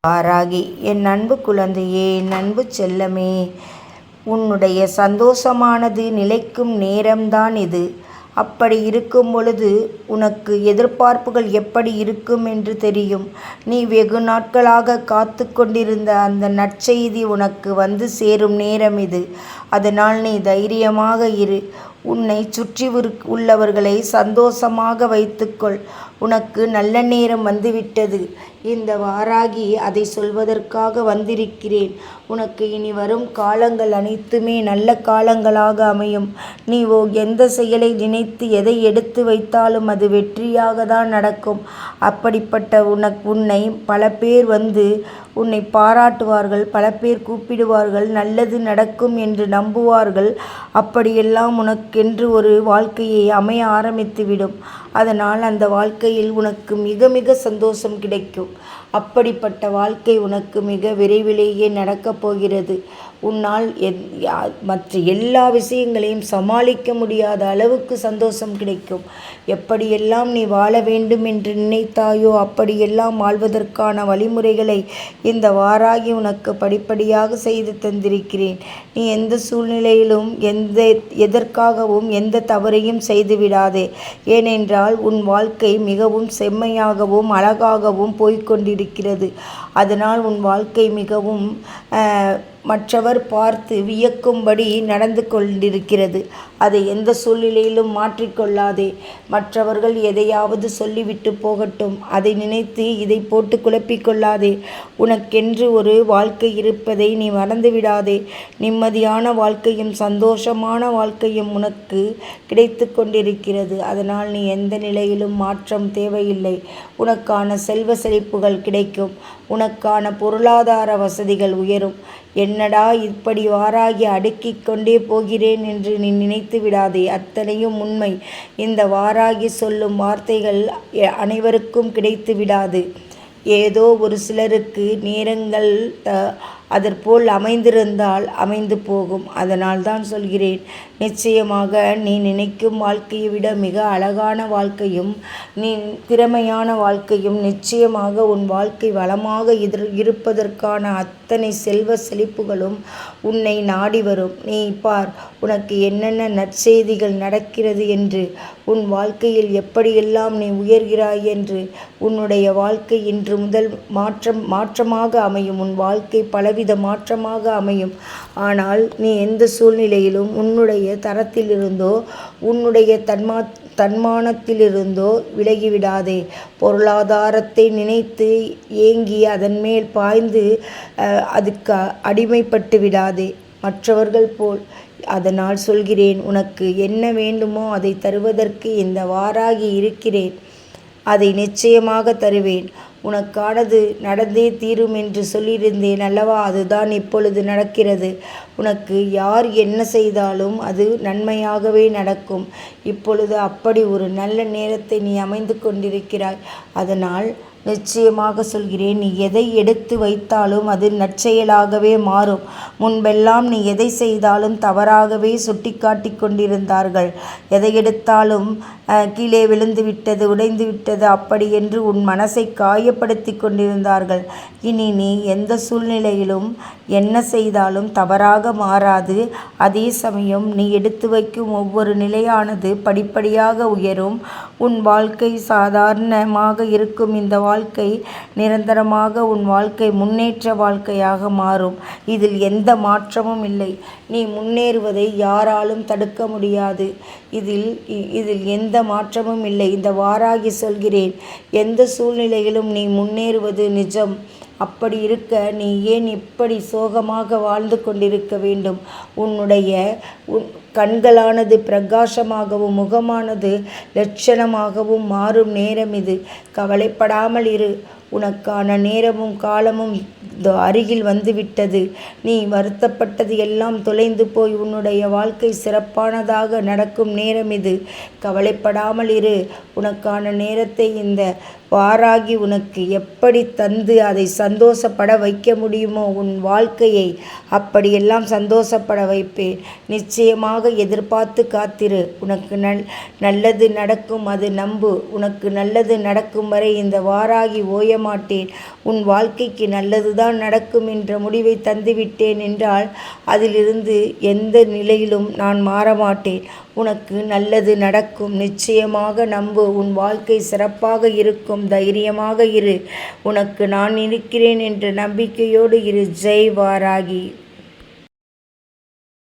வாராகி, என் அன்பு குழந்தையே, என் அன்பு செல்லமே, உன்னுடைய சந்தோஷமானது நிலைக்கும் நேரம்தான் இது. அப்படி இருக்கும் பொழுது உனக்கு எதிர்பார்ப்புகள் எப்படி இருக்கும் என்று தெரியும். நீ வெகு நாட்களாக காத்து கொண்டிருந்த அந்த நற்செய்தி உனக்கு வந்து சேரும் நேரம் இது. அதனால் நீ தைரியமாக இரு. உன்னை சுற்றி உள்ளவர்களை சந்தோஷமாக வைத்துக்கொள். உனக்கு நல்ல நேரம் வந்துவிட்டது. இந்த வாராகி அதை சொல்வதற்காக வந்திருக்கிறேன். உனக்கு இனி வரும் காலங்கள் அனைத்துமே நல்ல காலங்களாக அமையும். நீ எந்த செயலை நினைத்து எதை எடுத்து வைத்தாலும் அது வெற்றியாக தான் நடக்கும். அப்படிப்பட்ட உன்னை பல பேர் வந்து உன்னை பாராட்டுவார்கள், பல பேர் கூப்பிடுவார்கள், நல்லது நடக்கும் என்று நம்புவார்கள். அப்படியெல்லாம் உனக்கென்று ஒரு வாழ்க்கையை அமைய ஆரம்பித்துவிடும். அதனால் அந்த வாழ்க்கையில் உனக்கு மிக மிக சந்தோஷம் கிடைக்கும். அப்படிப்பட்ட வாழ்க்கை உனக்கு மிக விரைவிலேயே நடக்கப் போகிறது. உன்னால் மற்ற எல்லா விஷயங்களையும் சமாளிக்க முடியாத அளவுக்கு சந்தோஷம் கிடைக்கும். எப்படியெல்லாம் நீ வாழ வேண்டும் என்று நினைத்தாயோ அப்படியெல்லாம் வாழ்வதற்கான வழிமுறைகளை இந்த வாராகி உனக்கு படிப்படியாக செய்து தந்திருக்கிறேன். நீ எந்த சூழ்நிலையிலும் எதற்காகவும் எந்த தவறையும் செய்துவிடாதே. ஏனென்றால் உன் வாழ்க்கை மிகவும் செம்மையாகவும் அழகாகவும் போய்கொண்டிருக்கிறது. அதனால் உன் வாழ்க்கை மிகவும் மற்றவர் பார்த்து வியக்கும்படி நடந்து கொண்டிருக்கிறது. அதை எந்த சூழ்நிலையிலும் மாற்றிக்கொள்ளாதே. மற்றவர்கள் எதையாவது சொல்லிவிட்டு போகட்டும், அதை நினைத்து இதை போட்டு குழப்பிக்கொள்ளாதே. உனக்கென்று ஒரு வாழ்க்கை இருப்பதை நீ மறந்துவிடாதே. நிம்மதியான வாழ்க்கையும் சந்தோஷமான வாழ்க்கையும் உனக்கு கிடைத்து கொண்டிருக்கிறது. அதனால் நீ எந்த நிலையிலும் மாற்றம் தேவையில்லை. உனக்கான செல்வ செழிப்புகள் கிடைக்கும். உனக்கான பொருளாதார வசதிகள் உயரும். என்னடா இப்படி வாராகி அடுக்கிக் கொண்டே போகிறேன் என்று நீ நினைத்து விடாதே. அத்தனையும் உண்மை. இந்த வாராகி சொல்லும் வார்த்தைகள் அனைவருக்கும் கிடைத்து விடாது. ஏதோ ஒரு சிலருக்கு நேரங்கள் அதற்போல் அமைந்திருந்தால் அமைந்து போகும். அதனால் தான் சொல்கிறேன், நிச்சயமாக நீ நினைக்கும் வாழ்க்கையை விட மிக அழகான வாழ்க்கையும் நீ திறமையான வாழ்க்கையும் நிச்சயமாக உன் வாழ்க்கை வளமாக இருப்பதற்கான அத்தனை செல்வ செழிப்புகளும் உன்னை நாடி வரும். நீ பார், உனக்கு என்னென்ன நற்செய்திகள் நடக்கிறது என்று, உன் வாழ்க்கையில் எப்படியெல்லாம் நீ உயர்கிறாய் என்று. உன்னுடைய வாழ்க்கை இன்று முதல் மாற்றமாக அமையும். உன் வாழ்க்கை பலவித மாற்றமாக அமையும். ஆனால் நீ எந்த சூழ்நிலையிலும் உன்னுடைய தரத்திலிருந்தோ உன்னுடைய தன்மானத்திலிருந்தோ விலகிவிடாதே. பொருளாதாரத்தை நினைத்து ஏங்கி அதன் மேல் பாய்ந்து அதுக்கு அடிமைப்பட்டு விடாதே மற்றவர்கள் போல். அதனால் சொல்கிறேன், உனக்கு என்ன வேண்டுமோ அதை தருவதற்கு இந்த வாராகி இருக்கிறேன். அதை நிச்சயமாக தருவேன். உனக்கானது நடந்தே தீரும் என்று சொல்லியிருந்தேன் அல்லவா? அதுதான் இப்பொழுது நடக்கிறது. உனக்கு யார் என்ன செய்தாலும் அது நன்மையாகவே நடக்கும். இப்பொழுது அப்படி ஒரு நல்ல நேரத்தை நீ அமைந்து கொண்டிருக்கிறாய். அதனால் நிச்சயமாக சொல்கிறேன், நீ எதை எடுத்து வைத்தாலும் அது நற்செயலாகவே மாறும். முன்பெல்லாம் நீ எதை செய்தாலும் தவறாகவே சுட்டி காட்டி கொண்டிருந்தார்கள். எதை எடுத்தாலும் கீழே விழுந்து விட்டது, உடைந்து விட்டது, அப்படி என்று உன் மனசை காயப்படுத்தி கொண்டிருந்தார்கள். இனி நீ எந்த சூழ்நிலையிலும் என்ன செய்தாலும் தவறாக மாறாது. அதே சமயம் நீ எடுத்து வைக்கும் ஒவ்வொரு நிலையானது படிப்படியாக உயரும். உன் வாழ்க்கை சாதாரணமாக இருக்கும். இந்த வாழ்க்கை நிரந்தரமாக உன் வாழ்க்கை முன்னேற்ற வாழ்க்கையாக மாறும். இதில் எந்த மாற்றமும் இல்லை. நீ முன்னேறுவதை யாராலும் தடுக்க முடியாது. இதில் எந்த மாற்றமும் இல்லை. இந்த வாராகி சொல்கிறேன், எந்த சூழ்நிலையிலும் நீ முன்னேறுவது நிஜம். அப்படி இருக்க நீ ஏன் இப்படி சோகமாக வாழ்ந்து கொண்டிருக்க வேண்டும்? உன்னுடைய கண்களானது பிரகாசமாகவும் முகமானது லட்சணமாகவும் மாறும் நேரம் இது. கவலைப்படாமல் இரு. உனக்கான நேரமும் காலமும் அருகில் வந்துவிட்டது. நீ வருத்தப்பட்டது எல்லாம் தொலைந்து போய் உன்னுடைய வாழ்க்கை சிறப்பானதாக நடக்கும் நேரம் இது. கவலைப்படாமல் இரு. உனக்கான நேரத்தை இந்த வாராகி உனக்கு எப்படி தந்து அதை சந்தோஷப்பட வைக்க முடியுமோ உன் வாழ்க்கையை அப்படியெல்லாம் சந்தோஷப்பட வைப்பேன். நிச்சயமாக எதிர்பார்த்து காத்திரு. உனக்கு நல்லது நடக்கும், அது நம்பு. உனக்கு நல்லது நடக்கும் வரை இந்த வாராகி ஓயமாட்டேன். உன் வாழ்க்கைக்கு நல்லதுதான் நடக்கும் என்ற முடிவை தந்துவிட்டேன் என்றால் அதிலிருந்து எந்த நிலையிலும் நான் மாறமாட்டேன். உனக்கு நல்லது நடக்கும். நிச்சயமாக நம்பு. உன் வாழ்க்கை சிறப்பாக இருக்கும். தைரியமாக இரு. உனக்கு நான் இருக்கிறேன் என்ற நம்பிக்கையோடு இரு. ஜெய் வாராகி.